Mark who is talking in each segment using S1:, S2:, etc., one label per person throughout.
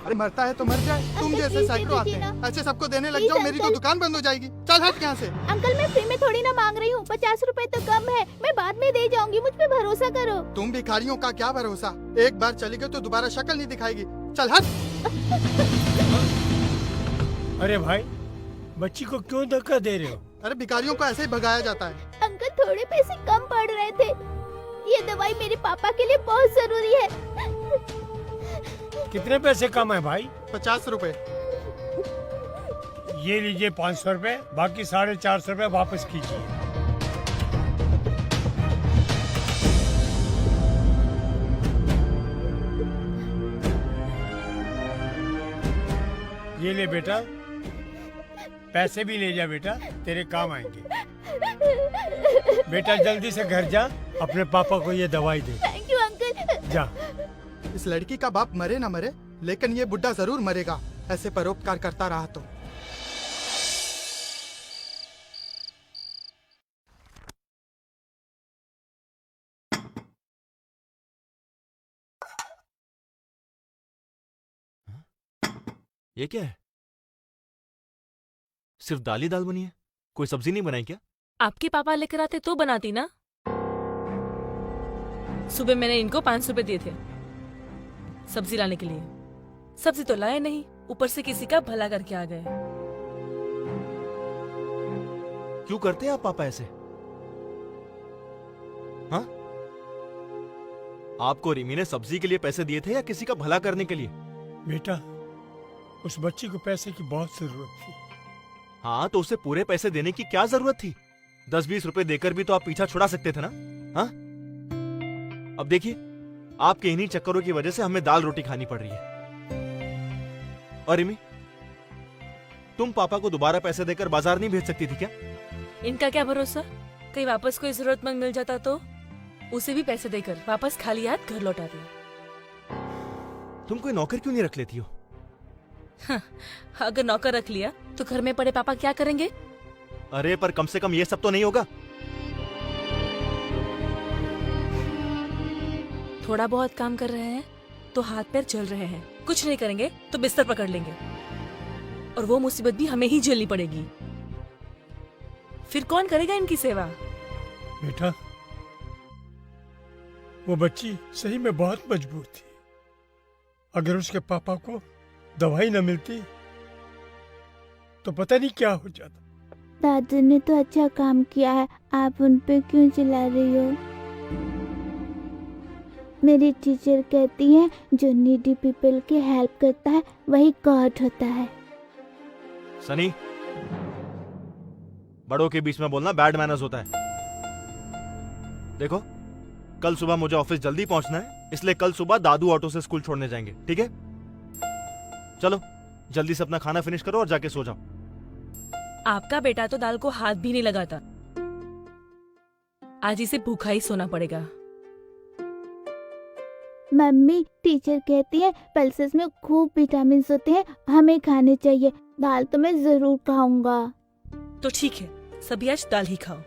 S1: अरे मरता है तो मर जाए, तुम
S2: अंकल,
S1: जैसे
S2: प्लीज
S1: सैकड़ों आते
S2: दे दीजिए
S1: हैं, ऐसे सबको देने लग
S2: प्लीज
S1: जाओ, मेरी तो
S2: अंकल।
S1: दुकान बंद हो जाएगी। चल हट यहाँ से।
S2: अंकल मैं फ्री में थोड़ी ना मांग रही हूँ, 50 रुपए तो कम है, मैं बाद में दे जाऊंगी, मुझ पे भरोसा करो।
S1: तुम भिखारियों का क्या भरोसा, एक बार चली गई तो दोबारा शक्ल नहीं दिखाएगी। चल हट।
S3: अरे भाई, बच्ची को क्यों धक्का दे रहे हो?
S1: अरे भिखारियों को ऐसे ही भगाया जाता है।
S2: अंकल थोड़े पैसे कम पड़ रहे थे, ये दवाई मेरे पापा के लिए बहुत जरूरी है।
S3: कितने पैसे कम है भाई?
S1: 50 रुपए।
S3: ये लीजिए 500 रुपए, बाकी 450 रुपए वापस कीजिए। ये ले बेटा, पैसे भी ले जा बेटा, तेरे काम आएंगे। बेटा जल्दी से घर जा, अपने पापा को ये दवाई दे।
S2: Thank you uncle.
S3: जा।
S1: इस लड़की का बाप मरे ना मरे, लेकिन ये बुड्ढा जरूर मरेगा, ऐसे परोपकार करता रहा तो।
S4: ये क्या है? सिर्फ दाल ही दाल बनी है, कोई सब्जी नहीं बनाई क्या?
S5: आपके पापा लेकर आते तो बनाती ना। सुबह मैंने इनको 500 रुपए दिए थे सब्जी लाने के लिए, सब्जी तो लाए नहीं, ऊपर से किसी का भला करके आ गए।
S4: क्यों करते हैं आप पापा ऐसे? हाँ? आपको रिमी ने सब्जी के लिए पैसे दिए थे या किसी का भला करने के लिए?
S3: बेटा, उस बच्ची को पैसे की बहुत जरूरत थी।
S4: हाँ, तो उसे पूरे पैसे देने की क्या जरूरत थी? 10-20 रुपए देकर भी तो आप पीछा छुड़ा सकते थे ना। हाँ? अब देखिए, आपके इन्हीं चक्करों की वजह से हमें दाल रोटी खानी पड़ रही है। और रिमी, तुम पापा को दोबारा पैसे देकर बाजार नहीं भेज सकती थी क्या?
S5: इनका क्या भरोसा, कहीं वापस कोई जरूरतमंद मिल जाता तो उसे भी पैसे देकर वापस खाली हाथ घर लौटाते।
S4: तुम कोई नौकर क्यों नहीं रख लेती हो?
S5: हाँ, अगर नौकर रख लिया तो घर में पड़े पापा क्या करेंगे?
S4: अरे पर कम से कम ये सब तो नहीं होगा।
S5: थोड़ा बहुत काम कर रहे हैं तो हाथ पैर चल रहे हैं, कुछ नहीं करेंगे तो बिस्तर पकड़ लेंगे, और वो मुसीबत भी हमें ही झेलनी पड़ेगी। फिर कौन करेगा इनकी सेवा?
S3: बेटा, वो बच्ची सही में बहुत मजबूर थी। अगर उसके पापा को दवाई न मिलती तो पता नहीं क्या हो जाता।
S2: दादू ने तो अच्छा काम किया है, आप उन पे क्यों चिल्ला रही हो? मेरी टीचर कहती है जो नीडी पीपल की हेल्प करता है वही गॉड होता है।
S4: सनी, बड़ों के बीच में बोलना बैड मैनर्स होता है। देखो, कल सुबह मुझे ऑफिस जल्दी पहुंचना है, इसलिए कल सुबह दादू ऑटो से स्कूल छोड़ने जाएंगे, ठीक है? चलो जल्दी से अपना खाना फिनिश करो और जाके सो जाओ।
S5: आपका बेटा तो दाल को हाथ भी नहीं लगाता, आज इसे भूखा ही सोना पड़ेगा।
S2: मम्मी, टीचर कहती है पल्सेस में खूब विटामिन होते हैं, हमें खाने चाहिए। दाल तो मैं जरूर खाऊंगा।
S5: तो ठीक है, सभी आज दाल ही खाओ।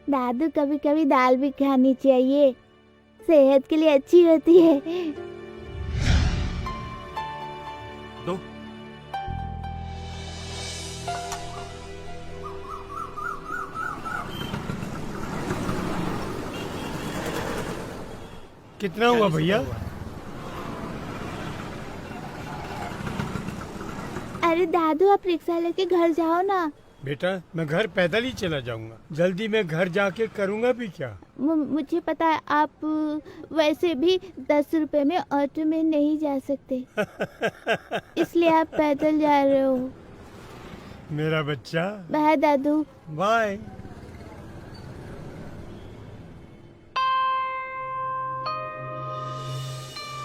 S2: दादू, कभी कभी दाल भी खानी चाहिए, सेहत के लिए अच्छी होती है।
S4: दो।
S3: कितना हुआ भैया?
S2: अरे दादू, आप रिक्शा लेके घर जाओ ना।
S3: बेटा, मैं घर पैदल ही चला जाऊंगा, जल्दी मैं घर जाके करूंगा भी क्या?
S2: मुझे पता है, आप वैसे भी 10 रुपए में ऑटो में नहीं जा सकते, इसलिए आप पैदल जा रहे हो।
S3: मेरा बच्चा,
S2: बाय दादू।
S3: बाय।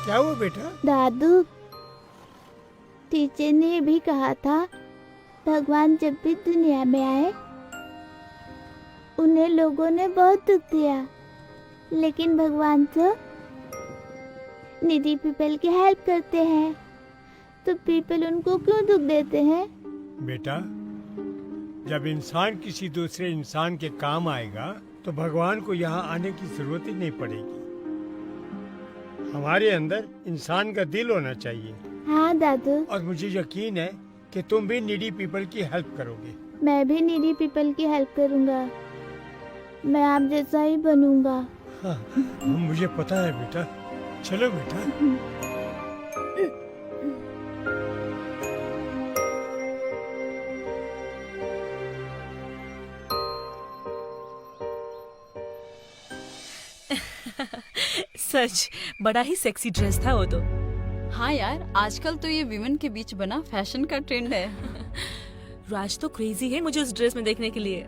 S3: क्या हुआ बेटा?
S2: दादू, टीचर ने भी कहा था भगवान जब भी दुनिया में आए उन्हें लोगों ने बहुत दुख दिया, लेकिन भगवान तो नीडी पीपल की हेल्प करते हैं, तो पीपल उनको क्यों दुख देते हैं?
S3: बेटा, जब इंसान किसी दूसरे इंसान के काम आएगा तो भगवान को यहाँ आने की जरूरत ही नहीं पड़ेगी। हमारे अंदर इंसान का दिल होना चाहिए,
S2: हाँ दादू,
S3: और मुझे यकीन है कि तुम भी नीडी पीपल की हेल्प करोगे।
S2: मैं भी नीडी पीपल की हेल्प करूँगा। मैं आप जैसा ही बनूंगा।
S3: हाँ, मुझे पता है बेटा। चलो बेटा।
S5: सच बड़ा ही सेक्सी ड्रेस था वो तो।
S6: हाँ यार, आजकल तो ये विमेन के बीच बना फैशन का ट्रेंड है।
S5: राज तो क्रेजी है मुझे उस ड्रेस में देखने के लिए।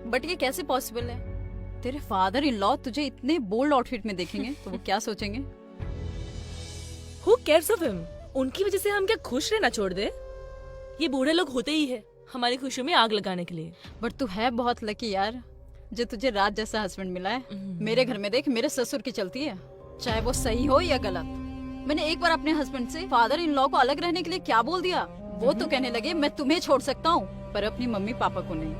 S6: बट ये कैसे पॉसिबल है? तेरे फादर इन लॉ तुझे इतने बोल्ड आउटफिट में देखेंगे तो वो क्या सोचेंगे?
S5: Who cares of him? उनकी वजह से हम क्या खुश रहना छोड़ दे? ये बूढ़े लोग होते ही है हमारी खुशियों में आग लगाने के लिए।
S6: बट तू है बहुत लकी यार जो तुझे राज जैसा हस्बैंड मिला है। मेरे घर में देख, मेरे ससुर की चलती है, चाहे वो सही हो या गलत। मैंने एक बार अपने हस्बैंड से फादर इन लॉ को अलग रहने के लिए क्या बोल दिया, वो तो कहने लगे मैं तुम्हें छोड़ सकता हूँ पर अपनी मम्मी पापा को नहीं।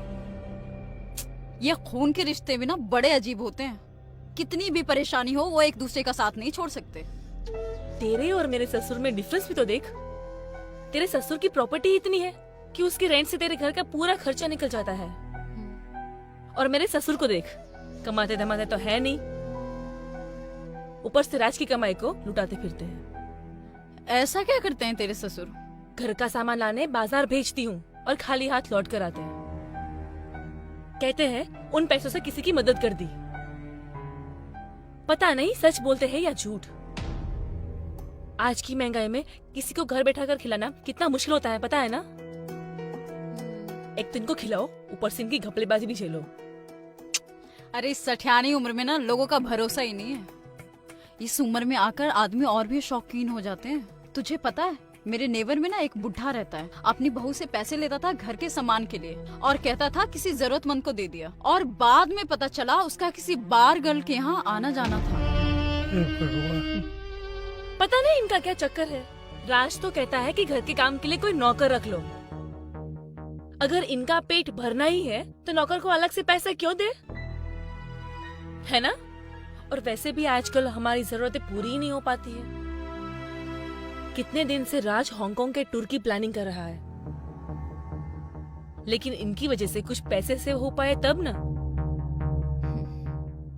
S6: ये खून के रिश्ते भी ना बड़े अजीब होते हैं। कितनी भी परेशानी हो वो एक दूसरे का साथ नहीं छोड़ सकते।
S5: तेरे और मेरे ससुर में डिफरेंस भी तो देख। तेरे ससुर की प्रॉपर्टी इतनी है कि उसके रेंट से तेरे घर का पूरा खर्चा निकल जाता है, और मेरे ससुर को देख, कमाते धमाते तो है नहीं, ऊपर से राज की कमाई को लुटाते फिरते हैं।
S6: ऐसा क्या करते हैं तेरे ससुर?
S5: घर का सामान लाने बाजार भेजती हूँ और खाली हाथ लौट कर आते हैं। कहते हैं उन पैसों से किसी की मदद कर दी। पता नहीं सच बोलते हैं या झूठ। आज की महंगाई में किसी को घर बैठा कर खिलाना कितना मुश्किल होता है पता है ना। एक तो इनको खिलाओ, ऊपर से इनकी घपलेबाजी भी झेलो।
S6: अरे इस सठियानी उम्र में ना लोगों का भरोसा ही नहीं है। इस उम्र में आकर आदमी और भी शौकीन हो जाते हैं। तुझे पता है मेरे नेबर में ना एक बुढ़ा रहता है, अपनी बहू से पैसे लेता था घर के सामान के लिए और कहता था किसी जरूरतमंद को दे दिया, और बाद में पता चला उसका किसी बार गर्ल के यहाँ आना जाना था।
S3: हे भगवान।
S5: पता नहीं इनका क्या चक्कर है। राज तो कहता है कि घर के काम के लिए कोई नौकर रख लो। अगर इनका पेट भरना ही है तो नौकर को अलग से पैसे क्यों दे, है ना। और वैसे भी आजकल हमारी जरूरतें पूरी ही नहीं हो पाती है। कितने दिन से राज हांगकांग के टूर की प्लानिंग कर रहा है, लेकिन इनकी वजह से कुछ पैसे सेव हो पाए तब ना।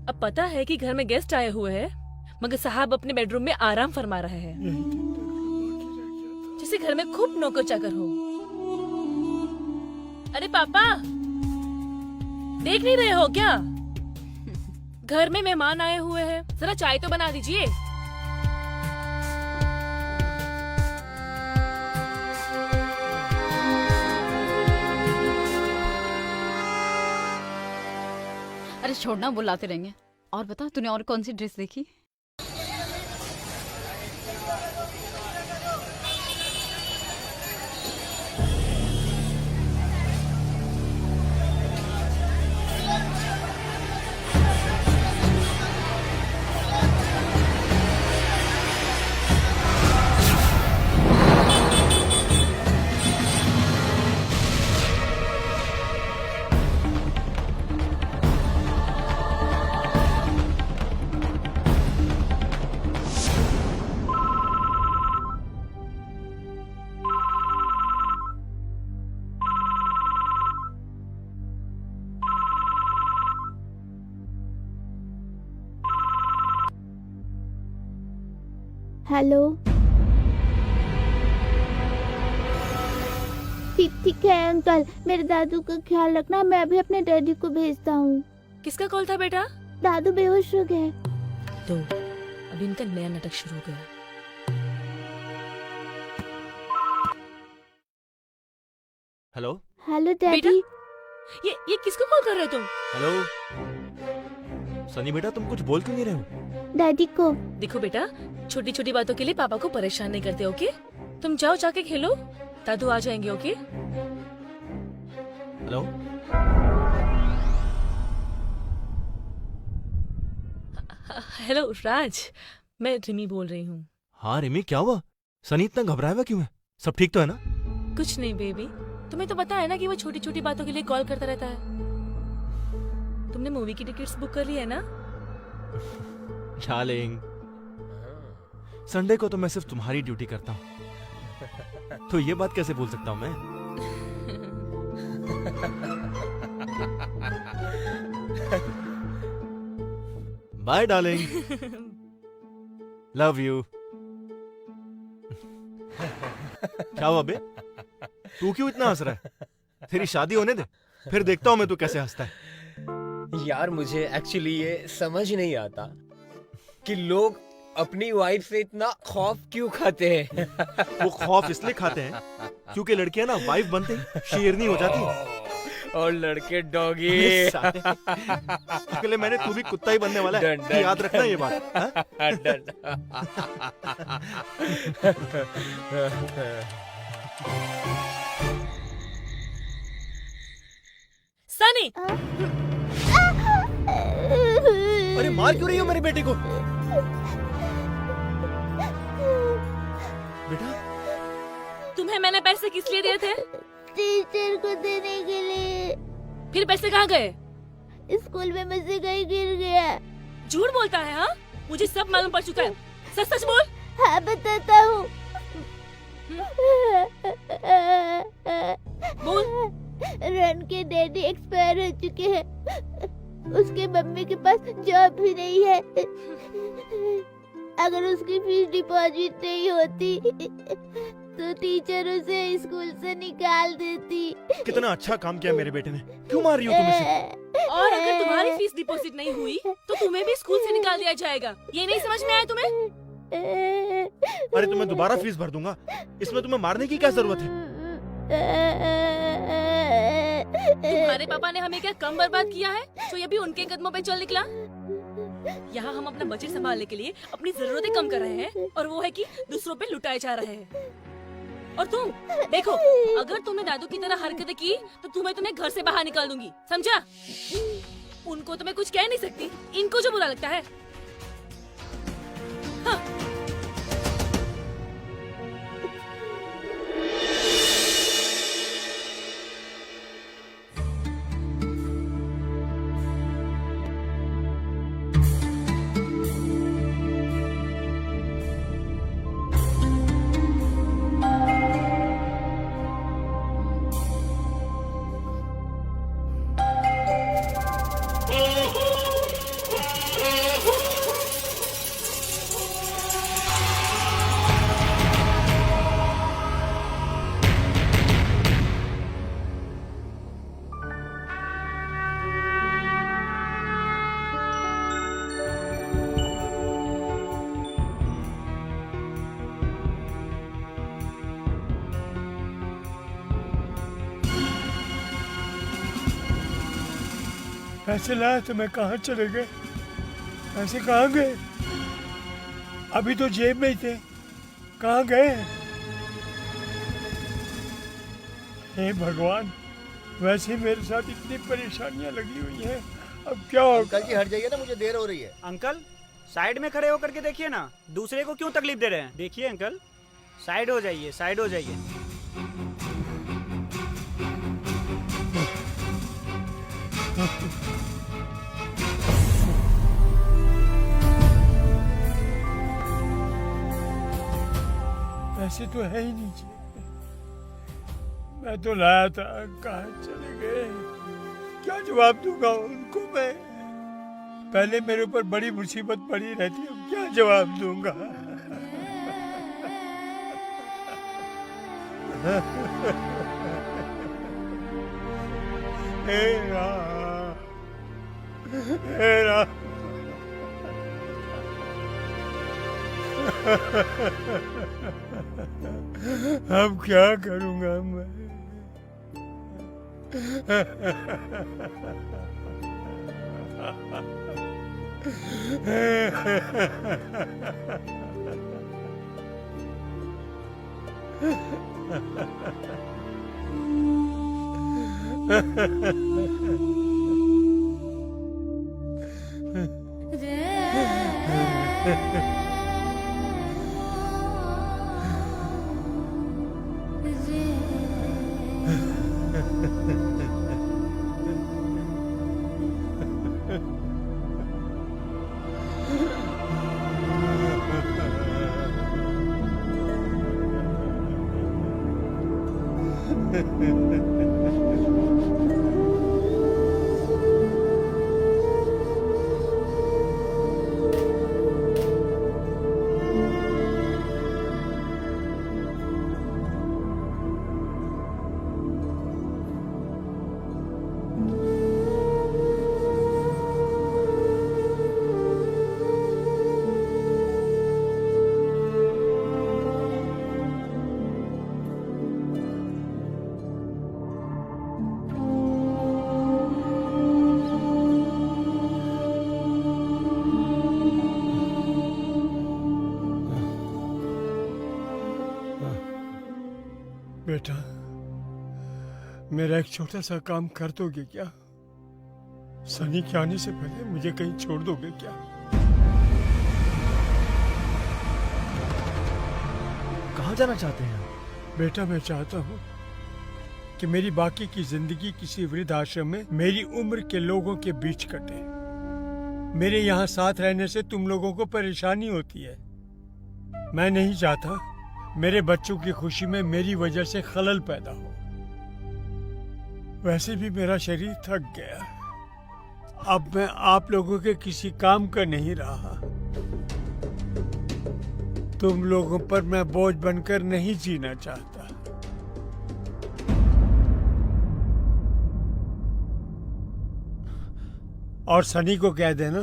S5: अब पता है कि घर में गेस्ट आए हुए हैं, मगर साहब अपने बेडरूम में आराम फरमा रहे हैं, जैसे घर में खूब नौकर चाकर हो। अरे पापा, देख नहीं रहे हो क्या? घर में मेहमान आए हुए हैं, जरा चाय तो बना दीजिए।
S6: अरे छोड़ना, बुलाते रहेंगे। और बता, तूने और कौन सी ड्रेस देखी?
S2: हेलो। ठीक है अंकल, मेरे दादू का ख्याल रखना। मैं अभी अपने डैडी को भेजता हूँ।
S5: किसका कॉल था बेटा?
S2: दादू बेहोश हो गए।
S5: तो अभी इनका नया नाटक शुरू हो गया।
S4: Hello
S2: hello daddy.
S5: ये किसको कॉल कर रहे हो तुम?
S4: हेलो सनी बेटा, तुम कुछ बोल क्यों नहीं रहे हो?
S2: डैडी को।
S5: देखो बेटा, छोटी छोटी बातों के लिए पापा को परेशान नहीं करते, ओके? तुम जाओ, जाके खेलो, दादू आ जाएंगे, ओके?
S4: हेलो
S5: हेलो राज, मैं रिमी बोल रही हूँ।
S4: हाँ रिमी, क्या हुआ? सनी इतना घबराया हुआ क्यों है? सब ठीक तो है ना?
S5: कुछ नहीं बेबी, तुम्हें तो पता है ना कि वो छोटी छोटी बातों के लिए कॉल करता रहता है। तुमने मूवी की टिकट्स बुक कर ली है ना?
S4: डार्लिंग, संडे को तो मैं सिर्फ तुम्हारी ड्यूटी करता हूँ, तो ये बात कैसे बोल सकता हूँ मैं? Bye darling, love you. क्या हुआ बे, तू क्यों इतना हंस रहा है? तेरी शादी होने दे, फिर देखता हूँ मैं तू कैसे हंसता है।
S7: यार मुझे एक्चुअली ये समझ नहीं आता कि लोग अपनी वाइफ से इतना खौफ क्यों खाते हैं।
S4: वो खौफ इसलिए खाते हैं क्योंकि लड़कियां ना वाइफ बनते ही शेरनी हो जाती है।
S7: और लड़के डॉगी।
S4: उसके लिए मैंने तू भी कुत्ता ही बनने वाला है,
S7: डन, डन,
S4: याद रखना ये बात। हाँ?
S7: डन।
S5: सनी,
S4: अरे मार क्यों रही हो मेरी बेटी को? बेटा
S5: तुम्हें मैंने पैसे किस लिए दिए थे?
S2: टीचर को देने के लिए।
S5: फिर पैसे कहाँ गए?
S2: स्कूल में मुझसे कहीं गिर गया।
S5: झूठ बोलता है। हाँ, मुझे सब मालूम पड़ चुका है। सच सच बोल।
S2: हाँ बताता हूँ।
S5: बोल।
S2: रन के डैडी एक्सपायर हो चुके हैं। उसके मम्मी के पास जॉब भी नहीं है। अगर उसकी फीस डिपॉजिट नहीं होती तो टीचर उसे स्कूल से निकाल देती।
S4: कितना अच्छा काम किया मेरे बेटे ने, क्यों मार रही हो तुम इसे?
S5: और अगर तुम्हारी फीस डिपॉजिट नहीं हुई तो तुम्हें भी स्कूल से निकाल दिया जाएगा। ये नहीं समझ में आया तुम्हें?
S4: अरे तुम्हें दोबारा फीस भर दूंगा, इसमें तुम्हें मारने की क्या जरूरत है?
S5: तुम्हारे पापा ने हमें क्या कम बर्बाद किया है तो ये भी उनके कदमों पे चल निकला। यहाँ हम अपना बजट संभालने के लिए अपनी जरूरतें कम कर रहे हैं और वो है कि दूसरों पे लुटाए जा रहे हैं। और तुम देखो, अगर तुमने दादू की तरह हरकतें की तो तुम्हें घर से बाहर निकाल दूंगी, समझा? उनको तो मैं कुछ कह नहीं सकती, इनको जो बुरा लगता है। हाँ।
S3: पैसे लाए तो मैं कहाँ चले गए? पैसे कहाँ गए? अभी तो जेब में ही थे, कहाँ गए? हे भगवान, वैसे मेरे साथ इतनी परेशानियां लगी हुई हैं, अब क्या होगा?
S8: अंकल जी हट जाइए ना, मुझे देर हो रही है।
S9: अंकल साइड में खड़े होकर के देखिए ना, दूसरे को क्यों तकलीफ दे रहे हैं? देखिए अंकल, साइड हो जाइए, साइड हो जाइए।
S3: पैसे तो है ही नहीं जेब में। मैं तो लाया था, कहाँ चले गए? क्या जवाब दूंगा उनको मैं? पहले मेरे ऊपर बड़ी मुसीबत पड़ी रहती, अब क्या जवाब दूंगा? हे राम, हे राम। अब क्या करूंगा मैं? बेटा, मेरा एक छोटा सा काम कर दोगे क्या? सनी के आने से पहले मुझे कहीं छोड़ दोगे क्या?
S4: कहाँ जाना चाहते हैं?
S3: बेटा, मैं चाहता हूँ कि मेरी बाकी की जिंदगी किसी वृद्ध आश्रम में मेरी उम्र के लोगों के बीच कटे। मेरे यहाँ साथ रहने से तुम लोगों को परेशानी होती है। मैं नहीं चाहता मेरे बच्चों की खुशी में मेरी वजह से खलल पैदा हो। वैसे भी मेरा शरीर थक गया। अब मैं आप लोगों के किसी काम का नहीं रहा। तुम लोगों पर मैं बोझ बनकर नहीं जीना चाहता। और सनी को कह देना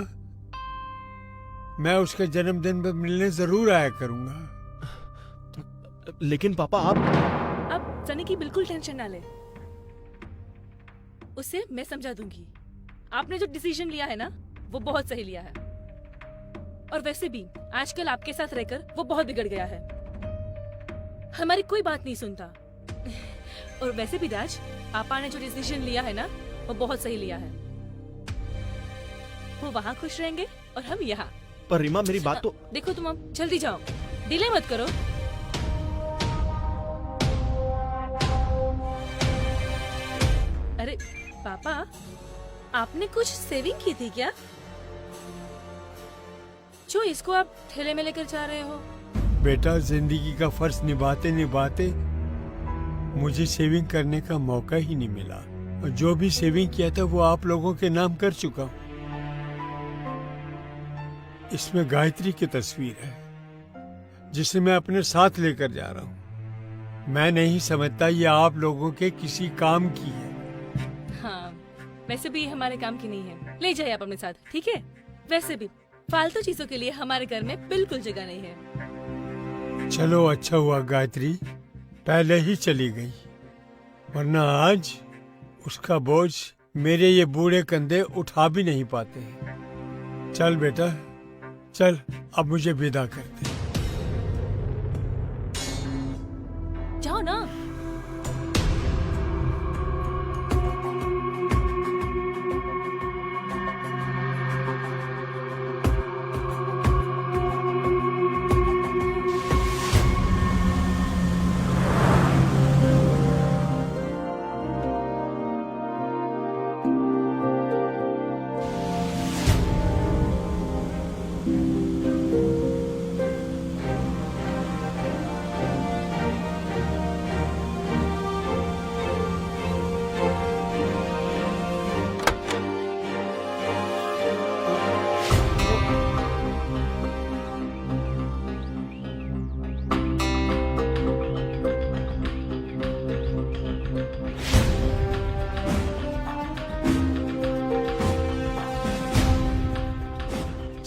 S3: मैं उसके जन्मदिन पर मिलने जरूर आया करूंगा।
S4: लेकिन पापा
S5: आप सनी की बिल्कुल टेंशन ना ले, उसे मैं समझा दूंगी। आपने जो डिसीजन लिया है ना, वो बहुत सही लिया है। और वैसे भी आजकल आपके साथ रहकर वो बहुत बिगड़ गया है, हमारी कोई बात नहीं सुनता। और वैसे भी राज, पापा ने जो डिसीजन लिया है ना, वो बहुत सही लिया है। वो वहाँ खुश रहेंगे और हम यहाँ।
S4: पर रीमा, मेरी बात तो
S5: देखो, तुम अब जल्दी जाओ, डिले मत करो। अरे पापा, आपने कुछ सेविंग की थी क्या, जो इसको आप ठेले में लेकर जा रहे हो?
S3: बेटा, जिंदगी का फर्ज निभाते निभाते मुझे सेविंग करने का मौका ही नहीं मिला। और जो भी सेविंग किया था वो आप लोगों के नाम कर चुका हूं। इसमें गायत्री की तस्वीर है, जिसे मैं अपने साथ लेकर जा रहा हूँ। मैं नहीं समझता ये आप लोगों के किसी काम की है।
S5: हाँ, वैसे भी ये हमारे काम की नहीं है। ले जाइए आप अपने साथ, ठीक है? वैसे भी फालतू चीजों के लिए हमारे घर में बिल्कुल जगह नहीं है।
S3: चलो, अच्छा हुआ गायत्री पहले ही चली गई, वरना आज उसका बोझ मेरे ये बूढ़े कंधे उठा भी नहीं पाते। चल बेटा, चल, अब मुझे विदा कर दे।
S5: जाओ ना।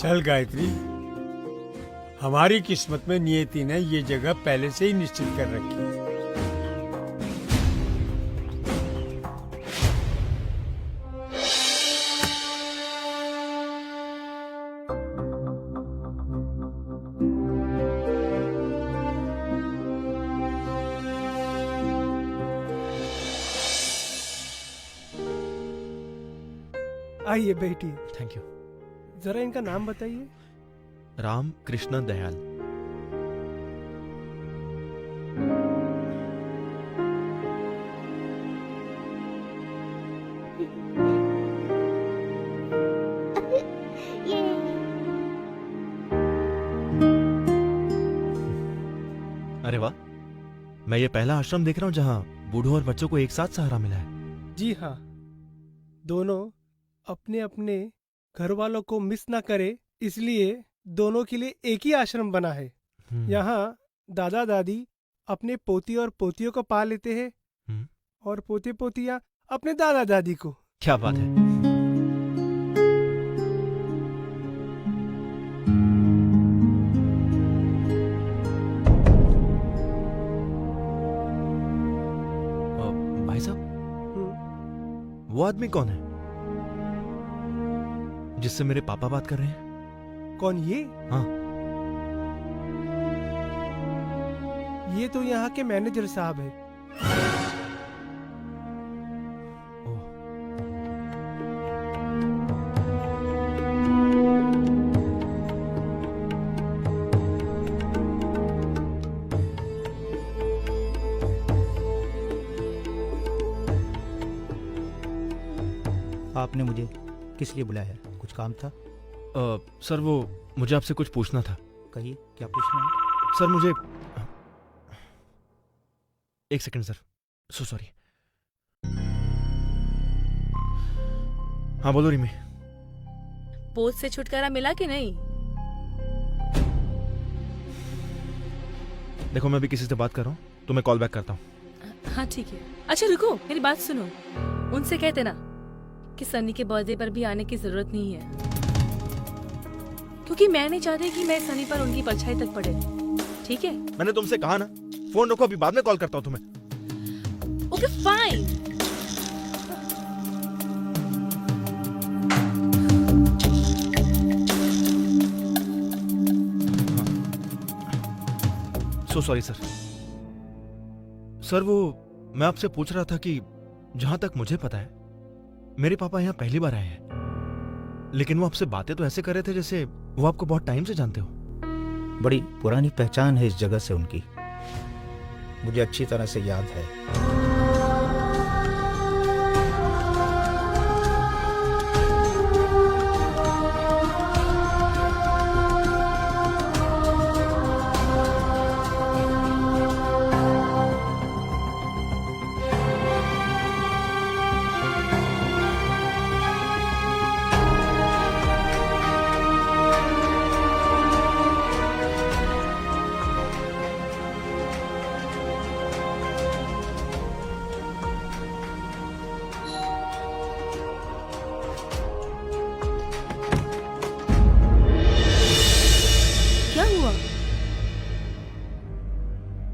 S3: चल गायत्री, हमारी किस्मत में नियति ने ये जगह पहले से ही निश्चित कर रखी है।
S10: आइए बैठिए।
S4: Thank you.
S10: जरा इनका नाम बताइए।
S4: राम कृष्ण दयाल।
S2: ये
S4: अरे वाह, मैं ये पहला आश्रम देख रहा हूँ जहाँ बूढ़ों और बच्चों को एक साथ सहारा मिला है।
S10: जी हाँ, दोनों अपने अपने घर वालों को मिस ना करे, इसलिए दोनों के लिए एक ही आश्रम बना है। यहाँ दादा दादी अपने पोती और पोतियों को पाल लेते हैं और पोते पोतियां अपने दादा दादी को।
S4: क्या बात है। भाई साहब, वो आदमी कौन है जिससे मेरे पापा बात कर रहे हैं?
S10: कौन ये?
S4: हाँ।
S10: ये तो यहाँ के मैनेजर साहब है।
S8: आपने मुझे किस लिए बुलाया है? कुछ काम था?
S4: सर वो मुझे आपसे कुछ पूछना था।
S8: कहिए, क्या पूछना है?
S4: सर मुझे एक सेकंड सर, सो सॉरी। हाँ बोलो रिमी।
S5: पोज से छुटकारा मिला कि नहीं?
S4: देखो मैं भी किसी से बात कर रहा हूँ, तो मैं कॉल बैक करता हूँ।
S5: हाँ ठीक है। अच्छा रुको, मेरी बात सुनो। उनसे कहते ना कि सनी के बर्थडे पर भी आने की जरूरत नहीं है, क्योंकि मैं नहीं चाहती कि मैं सनी पर उनकी परछाई तक पड़े। ठीक है?
S4: मैंने तुमसे कहा ना, फोन रखो, अभी बाद में कॉल करता हूँ तुम्हें।
S5: Okay fine.
S4: So sorry sir. Sir वो मैं आपसे पूछ रहा था कि जहां तक मुझे पता है मेरे पापा यहाँ पहली बार आए हैं, लेकिन वो आपसे बातें तो ऐसे कर रहे थे जैसे वो आपको बहुत टाइम से जानते हो।
S8: बड़ी पुरानी पहचान है इस जगह से उनकी, मुझे अच्छी तरह से याद है।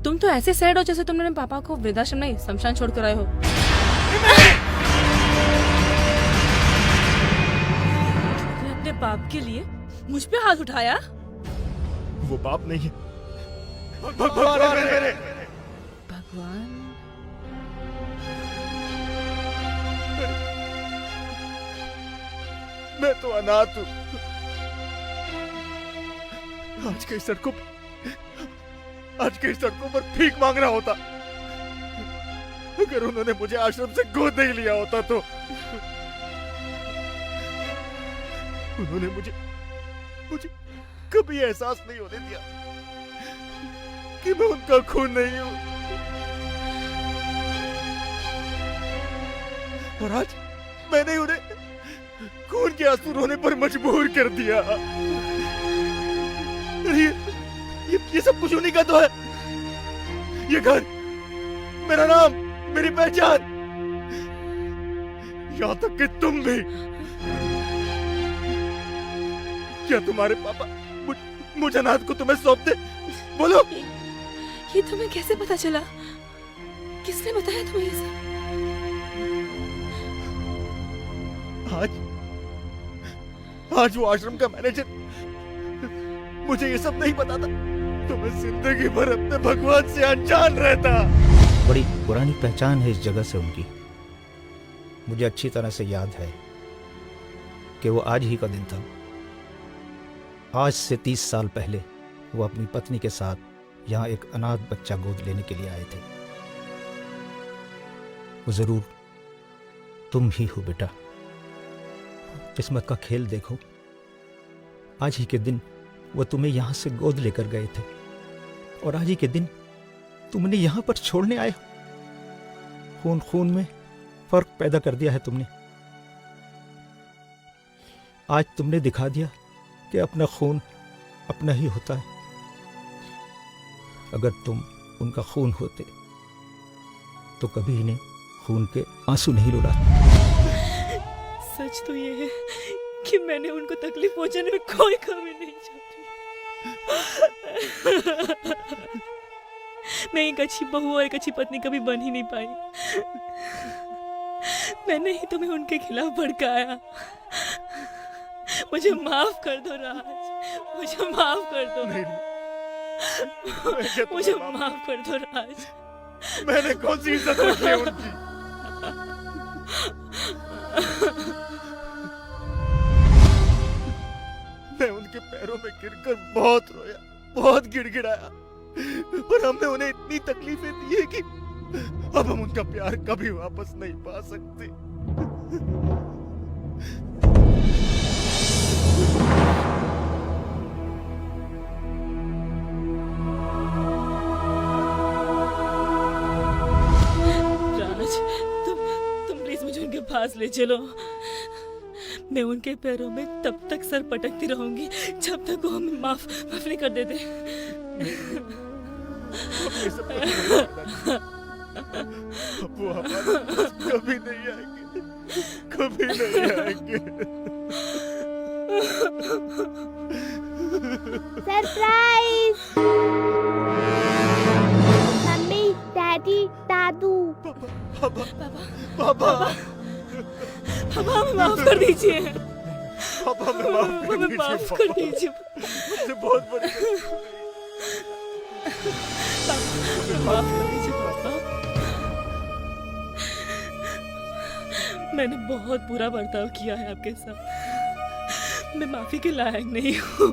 S5: तुम तो ऐसे सैड हो जैसे तुमने अपने पापा को वृद्धाश्रम नहीं शमशान छोड़ कर आए हो। तुमने अपने बाप के लिए मुझ पे हाथ उठाया?
S4: वो बाप नहीं है, भगवान है मेरे।
S5: भगवान?
S4: मैं तो अनाथ हूँ। आज कई सड़कों पर भीख मांग रहा होता। अगर उन्होंने मुझे आश्रम से गोद नहीं लिया होता तो उन्होंने मुझे कभी एहसास नहीं होने दिया कि मैं उनका खून नहीं हूं। और आज मैंने उन्हें खून के आंसू रोने पर मजबूर कर दिया। ये सब कुछ उन्हीं का तो है। ये घर, मेरा नाम, मेरी पहचान, यहां तक कि तुम भी। क्या तुम्हारे पापा मुझे अनाथ को तुम्हें सौंप दे? बोलो।
S5: ये तुम्हें कैसे पता चला? किसने बताया तुम्हें ये सब?
S4: आज वो आश्रम का मैनेजर मुझे ये सब नहीं पता था, तो मैं जिंदगी भर अपने भगवान से अनजान रहता।
S8: बड़ी पुरानी पहचान है इस जगह से उनकी, मुझे अच्छी तरह से याद है कि वो आज ही का दिन था। आज से 30 साल पहले वो अपनी पत्नी के साथ यहाँ एक अनाथ बच्चा गोद लेने के लिए आए थे। वो जरूर तुम ही हो बेटा। किस्मत का खेल देखो, आज ही के दिन वो तुम्हें यहां से गोद लेकर गए थे और आज ही के दिन तुमने यहां पर छोड़ने आए हो। खून खून में फर्क पैदा कर दिया है तुमने। आज तुमने दिखा दिया कि अपना खून अपना ही होता है। अगर तुम उनका खून होते तो कभी इन्हें खून के आंसू नहीं रुलाते।
S5: सच तो ये है कि मैंने उनको तकलीफ पहुंचाने में कोई कमी नहीं चाहती। मैं एक अच्छी बहू और एक अच्छी पत्नी कभी बन ही नहीं पाई। मैंने ही तुम्हें उनके खिलाफ भड़काया। मुझे माफ कर दो राज, मुझे माफ कर दो। मुझे माफ कर दो राज।
S4: मैंने कौन सी इज्जत रखी है उनकी? मैं उनके पैरों में गिरकर बहुत रोया, बहुत गिड़गिड़ाया, पर हमने उन्हें इतनी तकलीफें दी है कि अब हम उनका प्यार कभी वापस नहीं पा सकते।
S5: राज, तुम प्लीज मुझे उनके पास ले चलो। मैं उनके पैरों में तब तक सर पटकती रहूंगी जब तक वो हमें माफ नहीं कर देते।
S4: वो हमारे पास कभी नहीं आएंगे, कभी नहीं आएंगे।
S2: सरप्राइज! मम्मी, डैडी, दादू।
S4: पापा, पापा,
S5: पापा हमें माफ कर दीजिए।
S4: पापा हमें
S5: माफ कर दीजिए।
S4: मुझसे बहुत बड़ी
S5: माफ कर दीजिए पापा। मैंने बहुत बुरा बर्ताव किया है आपके साथ। मैं माफी के लायक नहीं हूँ।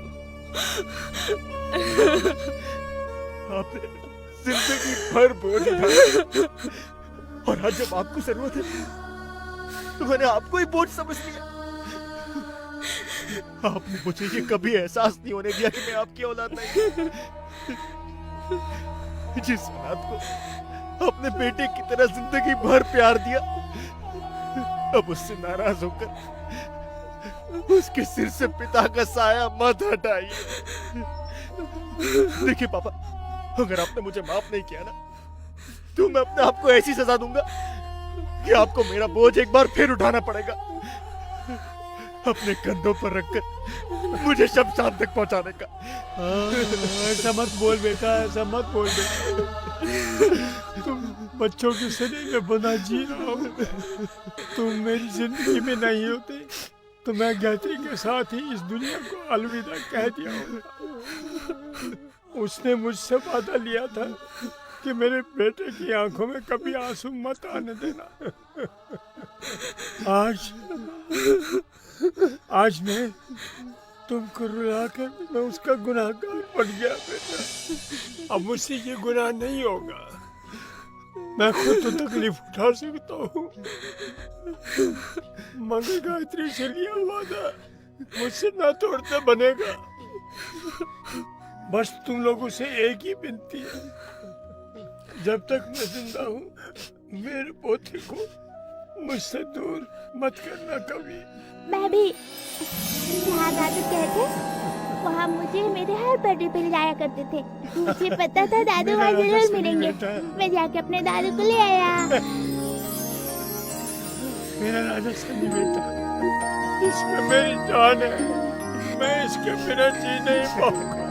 S4: आपने जिंदगी भर बोझ उठाया और आज जब आपको जरूरत है तो मैंने आपको ही बोझ समझ लिया। आपने मुझे ये कभी एहसास नहीं होने दिया कि मैं आपकी औलाद नहीं। जिस औलाद को अपने बेटे की तरह जिंदगी भर प्यार दिया, अब उससे नाराज होकर उसके सिर से पिता का साया मत हटाइए। देखिए पापा, अगर आपने मुझे माफ नहीं किया ना तो मैं अपने आप को ऐसी सजा दूंगा कि आपको मेरा बोझ एक बार फिर उठाना पड़ेगा, अपने कंधों पर रखकर मुझे शमशान तक पहुंचाने का।
S3: ऐसा मत बोल बेटा, ऐसा मत बोल बेटा। तुम बच्चों की शरीर में बना जी रहा हो। तुम मेरी जिंदगी में नहीं होते तो मैं गायत्री के साथ ही इस दुनिया को अलविदा कह दिया होता। उसने मुझसे वादा लिया था कि मेरे बेटे की आंखों में कभी आंसू मत आने देना। आज मैं तुमको रुलाकर मैं उसका गुनाहगार बन गया बेटा। अब मुझसे ये गुनाह नहीं होगा। मैं खुद तो तकलीफ उठा सकता हूँ, मगर गायत्री से लिया वादा मुझसे ना तोड़ना बनेगा। बस तुम लोगों से एक ही विनती है, जब तक मैं जिंदा हूँ मेरे पोते को मुझसे दूर मत करना कभी।
S2: मैं भी जहाँ दादू कहते वहाँ मुझे मेरे हर बर्थडे पे ले जाया करते थे। मुझे पता था दादू वहाँ जरूर मिलेंगे। मैं जाके अपने दादू को ले आया।
S3: मेरा राजा सनी बेटा, इसमें मेरी जान है। मैं इसके बिना जी नहीं पाऊंगा।